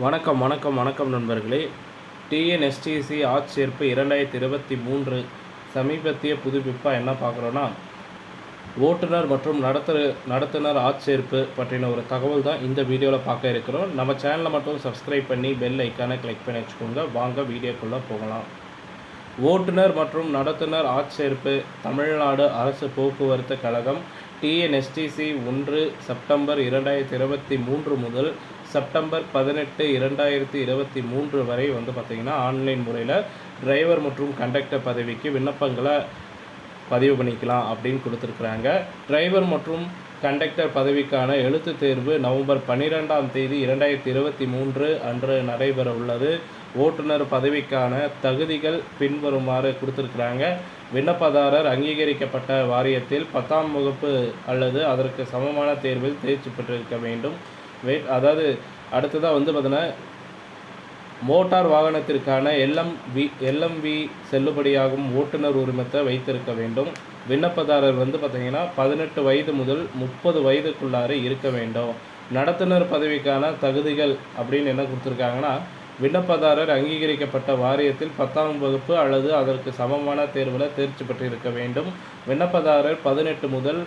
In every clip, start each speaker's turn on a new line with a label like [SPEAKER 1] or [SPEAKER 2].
[SPEAKER 1] வணக்கம் வணக்கம் வணக்கம் நண்பர்களே. டிஎன்எஸ்டிசி ஆட்சேர்ப்பு 2023 சமீபத்திய புதுப்பிப்பாக என்ன பார்க்குறோன்னா, ஓட்டுநர் மற்றும் நடத்துனர் ஆட்சேர்ப்பு பற்றின ஒரு தகவல் தான் இந்த வீடியோவில் பார்க்க இருக்கிறோம். நம்ம சேனலை மட்டும் சப்ஸ்கிரைப் பண்ணி பெல் ஐக்கானை கிளிக் பண்ணி வச்சுக்கோங்க. வாங்க வீடியோக்குள்ளே போகலாம். ஓட்டுநர் மற்றும் நடத்துனர் ஆட்சேர்ப்பு தமிழ்நாடு அரசு போக்குவரத்து கழகம் டிஎன்எஸ்டிசி 1 செப்டம்பர் 2023 முதல் செப்டம்பர் 18, 2023 வரை பார்த்திங்கன்னா ஆன்லைன் முறையில் டிரைவர் மற்றும் கண்டக்டர் பதவிக்கு விண்ணப்பங்களை பதிவு பண்ணிக்கலாம் அப்படின்னு கொடுத்துருக்குறாங்க. டிரைவர் மற்றும் கண்டக்டர் பதவிக்கான எழுத்துத் தேர்வு நவம்பர் 12ஆம் தேதி 2023 அன்று நடைபெற உள்ளது. ஓட்டுநர் பதவிக்கான தகுதிகள் பின்வருமாறு கொடுத்துருக்குறாங்க. விண்ணப்பதாரர் அங்கீகரிக்கப்பட்ட வாரியத்தில் 10ஆம் வகுப்பு அல்லது அதற்கு சமமான தேர்வில் தேர்ச்சி பெற்றிருக்க வேண்டும். அதாவது அடுத்ததாக பார்த்தீங்கன்னா, மோட்டார் வாகனத்திற்கான எல்எம்வி செல்லுபடியாகும் ஓட்டுநர் உரிமத்தை வைத்திருக்க வேண்டும். விண்ணப்பதாரர் பார்த்திங்கன்னா 18 வயது முதல் 30 வயதுக்குள்ளார இருக்க வேண்டும். நடத்துனர் பதவிக்கான தகுதிகள் அப்படின்னு என்ன கொடுத்துருக்காங்கன்னா, விண்ணப்பதாரர் அங்கீகரிக்கப்பட்ட வாரியத்தில் 10ஆம் வகுப்பு அல்லது அதற்கு சமமான தேர்வில் தேர்ச்சி பெற்றிருக்க வேண்டும். விண்ணப்பதாரர் 18 முதல்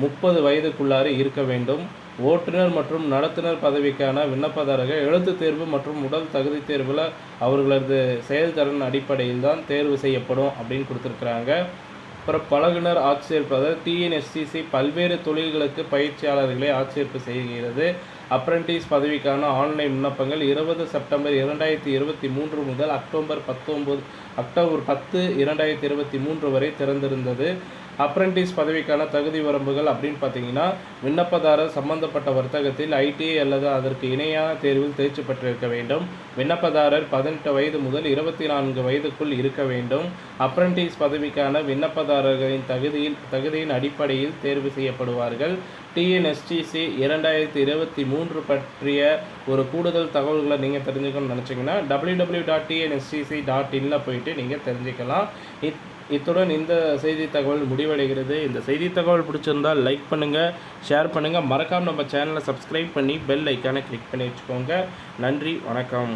[SPEAKER 1] 30 வயதுக்குள்ளார இருக்க வேண்டும். ஓட்டுநர் மற்றும் நடத்துனர் பதவிக்கான விண்ணப்பதாரர்கள் எழுத்துத் தேர்வு மற்றும் உடல் தகுதி தேர்வில் அவர்களது செயல்திறன் அடிப்படையில் தான் தேர்வு செய்யப்படும் அப்படின்னு கொடுத்துருக்குறாங்க. அப்புறம் பழகுனர் ஆட்சேர்ப்பு, டிஎன்எஸ்டிசி பல்வேறு தொழில்களுக்கு பயிற்சியாளர்களை ஆட்சேர்ப்பு செய்கிறது. அப்ரெண்டிஸ் பதவிக்கான ஆன்லைன் விண்ணப்பங்கள் 20 செப்டம்பர் 2023 முதல் அக்டோபர் 10, 2023 வரை திறந்திருந்தது. அப்ரெண்டிஸ் பதவிக்கான தகுதி வரம்புகள் அப்படின்னு பார்த்தீங்கன்னா, விண்ணப்பதாரர் சம்பந்தப்பட்ட வர்த்தகத்தில் ஐடிஐ அல்லது அதற்கு இணையான தேர்வில் தேர்ச்சி பெற்றிருக்க வேண்டும். விண்ணப்பதாரர் 18 வயது முதல் 24 வயதுக்குள் இருக்க வேண்டும். அப்ரெண்டிஸ் பதவிக்கான விண்ணப்பதாரர்களின் தகுதியின் அடிப்படையில் தேர்வு செய்யப்படுவார்கள். டிஎன்எஸ்டிசி 2023 பற்றிய ஒரு கூடுதல் தகவல்களை நீங்கள் தெரிஞ்சுக்கணும்னு நினச்சிங்கன்னா www.tnstc.in போயிட்டு நீங்கள் தெரிஞ்சுக்கலாம். இத்துடன் இந்த செய்தி தகவல் முடிவடைகிறது. இந்த செய்தி தகவல் பிடிச்சிருந்தால் லைக் பண்ணுங்கள், ஷேர் பண்ணுங்கள். மறக்காமல் நம்ம சேனலை சப்ஸ்கிரைப் பண்ணி பெல் ஐக்கானை கிளிக் பண்ணி வச்சுக்கோங்க. நன்றி, வணக்கம்.